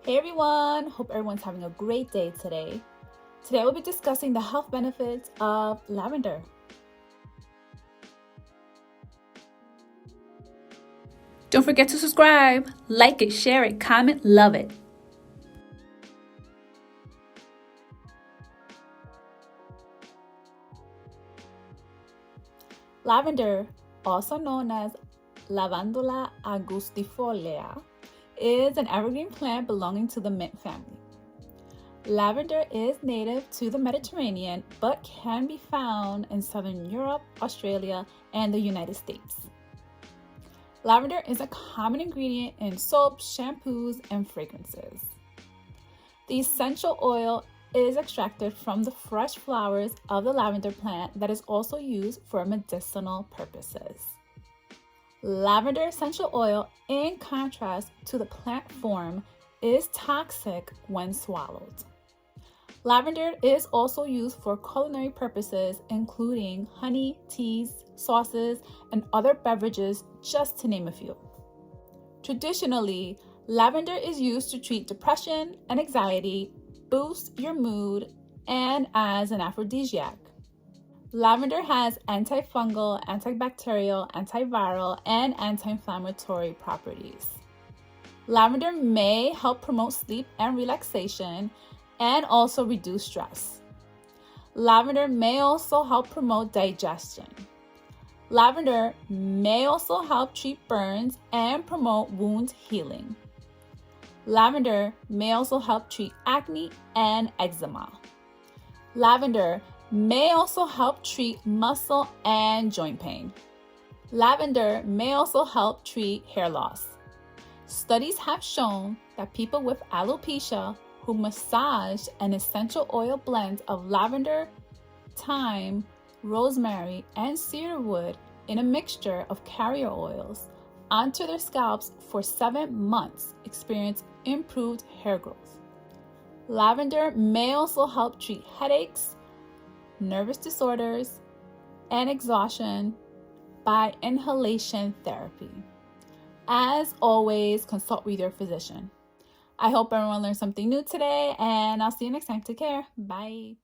Hey everyone, hope everyone's having a great day today. Today we'll be discussing the health benefits of lavender. Don't forget to subscribe, like it, share it, comment, love it. Lavender, also known as Lavandula angustifolia, is an evergreen plant belonging to the mint family. Lavender is native to the Mediterranean but can be found in southern Europe, Australia, and the United States. Lavender is a common ingredient in soaps, shampoos, and fragrances. The essential oil is extracted from the fresh flowers of the lavender plant that is also used for medicinal purposes. Lavender essential oil, in contrast to the plant form, is toxic when swallowed. Lavender is also used for culinary purposes, including honey, teas, sauces, and other beverages, just to name a few. Traditionally, lavender is used to treat depression and anxiety, boost your mood, and as an aphrodisiac. Lavender has antifungal, antibacterial, antiviral, and anti-inflammatory properties. Lavender may help promote sleep and relaxation and also reduce stress. Lavender may also help promote digestion. Lavender may also help treat burns and promote wound healing. Lavender may also help treat acne and eczema. Lavender may also help treat muscle and joint pain. Lavender may also help treat hair loss. Studies have shown that people with alopecia who massage an essential oil blend of lavender, thyme, rosemary, and cedarwood in a mixture of carrier oils onto their scalps for 7 months experience improved hair growth. Lavender may also help treat headaches, nervous disorders, and exhaustion by inhalation therapy. As always, consult with your physician. I hope everyone learned something new today, and I'll see you next time. Take care. Bye.